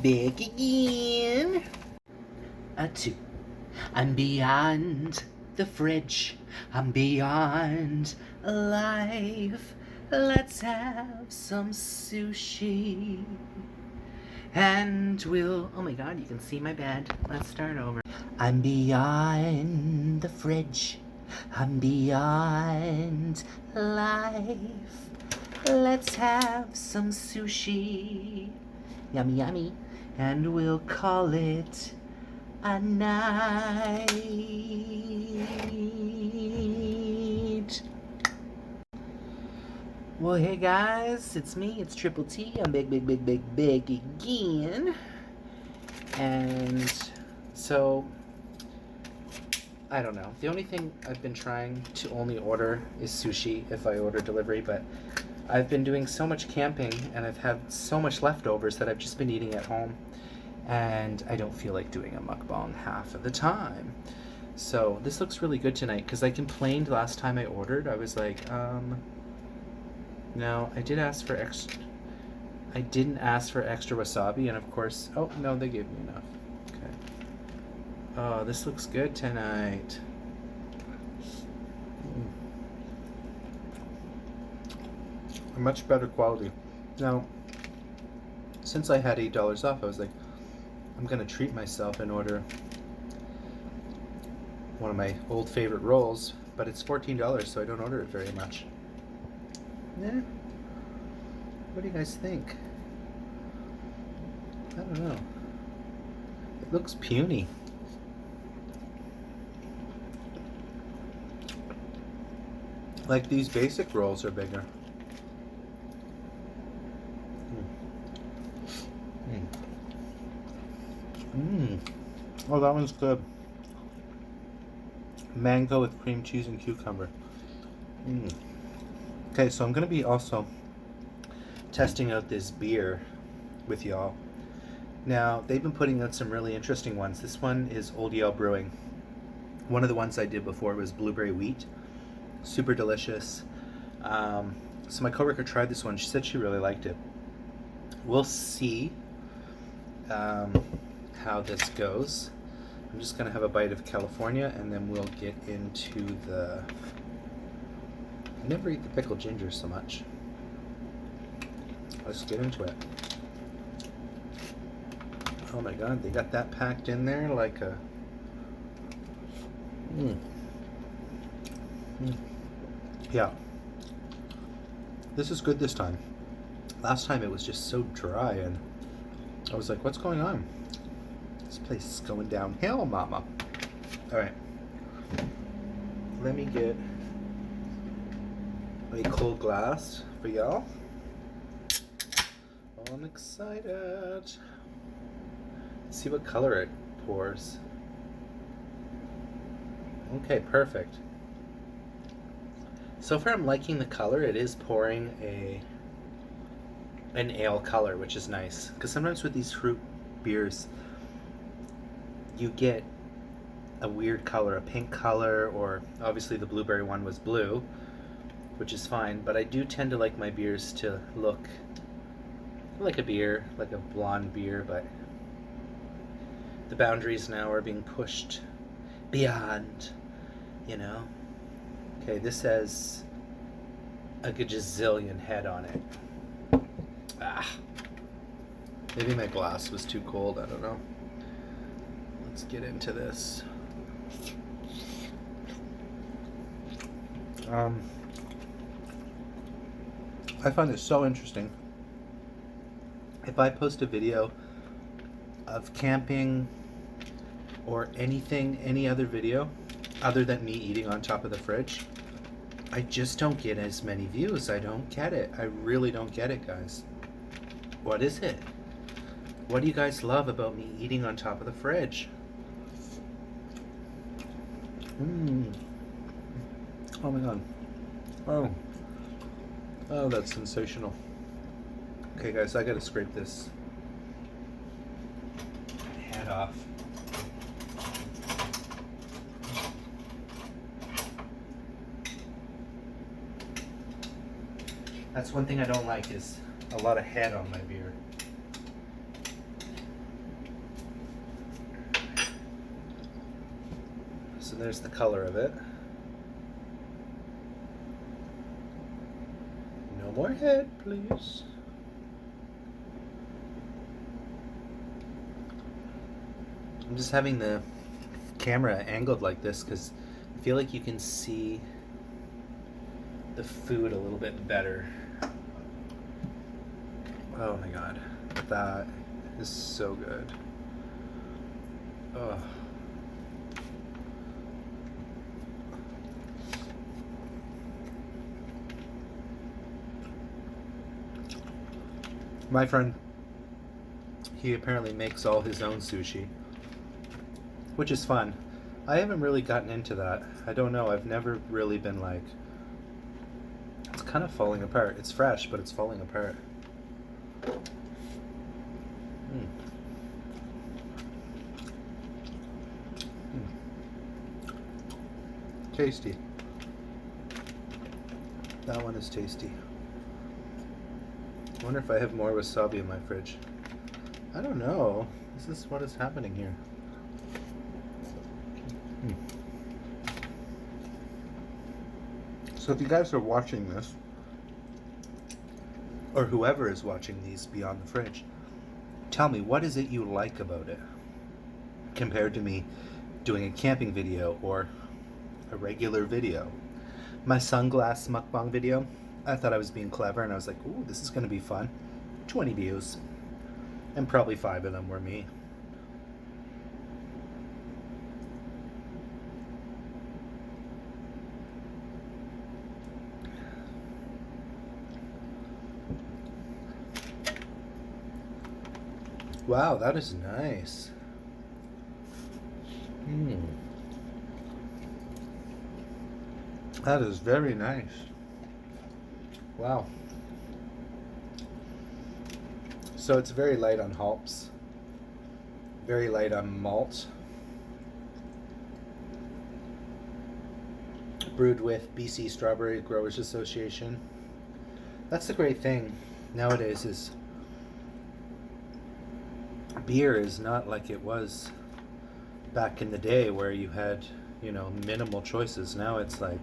Back again. A two. I'm beyond the fridge. I'm beyond life. Let's have some sushi. And we'll... Oh my god, you can see my bed. Let's start over. I'm beyond the fridge. I'm beyond life. Let's have some sushi. Yummy, yummy. And we'll call it a night. Well, hey guys, it's me, it's Triple T. I'm big again. And so, I don't know. The only thing I've been trying to only order is sushi if I order delivery, but I've been doing so much camping and I've had so much leftovers that I've just been eating at home. And I don't feel like doing a mukbang half of the time. So this looks really good tonight because I complained last time I ordered. I was like, no, I did ask for extra. I didn't ask for extra wasabi, and of course, oh no, they gave me enough. Okay. Oh, this looks good tonight. A much better quality. Now, since I had $8 off, I was like, I'm gonna treat myself and order one of my old favorite rolls, but it's $14, so I don't order it very much. Yeah. What do you guys think? I don't know. It looks puny. Like these basic rolls are bigger. Oh, that one's good. Mango with cream cheese and cucumber. Okay, so I'm going to be also testing out this beer with y'all. Now, they've been putting out some really interesting ones. This one is Old Yale Brewing. One of the ones I did before was blueberry wheat. Super delicious. So my coworker tried this one. She said she really liked it. We'll see how this goes. I'm just going to have a bite of California and then we'll get into the... I never eat the pickled ginger so much. Let's get into it. Oh my god, they got that packed in there like a... Yeah. This is good this time. Last time it was just so dry and I was like, what's going on? This place is going downhill, mama. Alright. Let me get a cold glass for y'all. Oh, I'm excited. Let's see what color it pours. Okay, perfect. So far I'm liking the color. It is pouring an ale color, which is nice. Because sometimes with these fruit beers, you get a weird color, a pink color, or obviously the blueberry one was blue, which is fine, but I do tend to like my beers to look like a beer, like a blonde beer, but the boundaries now are being pushed beyond, you know. Okay, this has a gajillion head on it. Maybe my glass was too cold, I don't know. Let's get into this. I find this so interesting. If I post a video of camping or anything, any other video other than me eating on top of the fridge, I just don't get as many views. I don't get it. I really don't get it, guys. What is it? What do you guys love about me eating on top of the fridge? Oh my god. Oh, that's sensational. Okay guys, I gotta scrape this head off. That's one thing I don't like is a lot of head on my beer. So there's the color of it. No more head, please. I'm just having the camera angled like this because I feel like you can see the food a little bit better. Oh my god, that is so good. Oh. My friend, he apparently makes all his own sushi, which is fun. I haven't really gotten into that. I don't know, I've never really been like... It's kind of falling apart. It's fresh, but it's falling apart. Tasty. That one is tasty. I wonder if I have more wasabi in my fridge. I don't know. This is what is happening here. So if you guys are watching this, or whoever is watching these beyond the fridge, tell me, what is it you like about it compared to me doing a camping video or a regular video? My sunglass mukbang video, I thought I was being clever and I was like, ooh, this is going to be fun. 20 views. And probably 5 of them were me. Wow, that is nice. That is very nice. Wow. So it's very light on hops, very light on malt, brewed with BC Strawberry Growers Association. That's the great thing nowadays, is beer is not like it was back in the day where you had, you know, minimal choices. Now it's like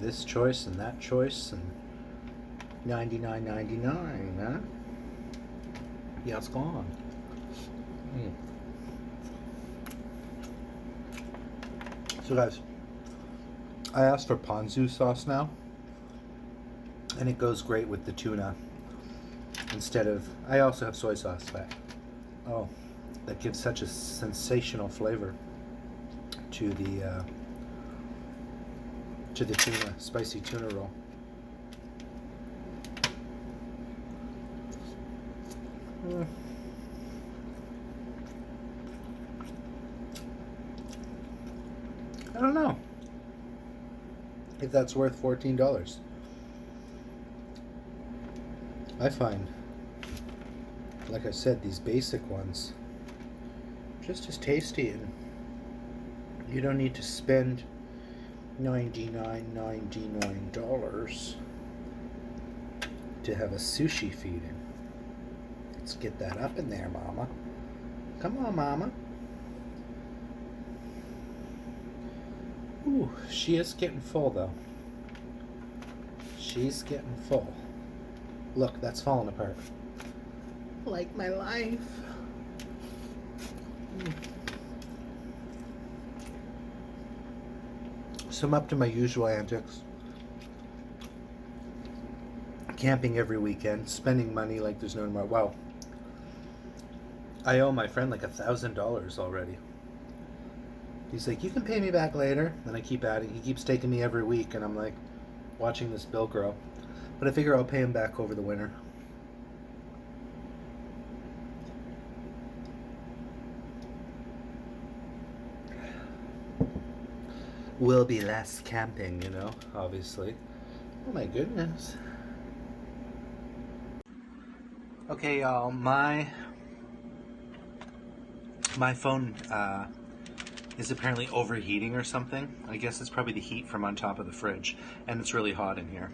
this choice and that choice and $99.99, huh? Yeah, it's gone. So guys, I asked for ponzu sauce now, and it goes great with the tuna. Instead of, I also have soy sauce, but oh, that gives such a sensational flavor to the tuna, spicy tuna roll. I don't know if that's worth $14. I find, like I said, these basic ones just as tasty, and you don't need to spend $99 to have a sushi feeding. Let's get that up in there, Mama. Come on, Mama. Ooh, she is getting full, though. She's getting full. Look, that's falling apart. Like my life. So I'm up to my usual antics. Camping every weekend, spending money like there's no tomorrow. Wow. I owe my friend like $1,000 already. He's like, you can pay me back later. And I keep adding. He keeps taking me every week, and I'm like watching this bill grow. But I figure I'll pay him back over the winter. Will be less camping, you know, obviously. Oh my goodness. Okay, y'all, my phone is apparently overheating or something. I guess it's probably the heat from on top of the fridge, and it's really hot in here.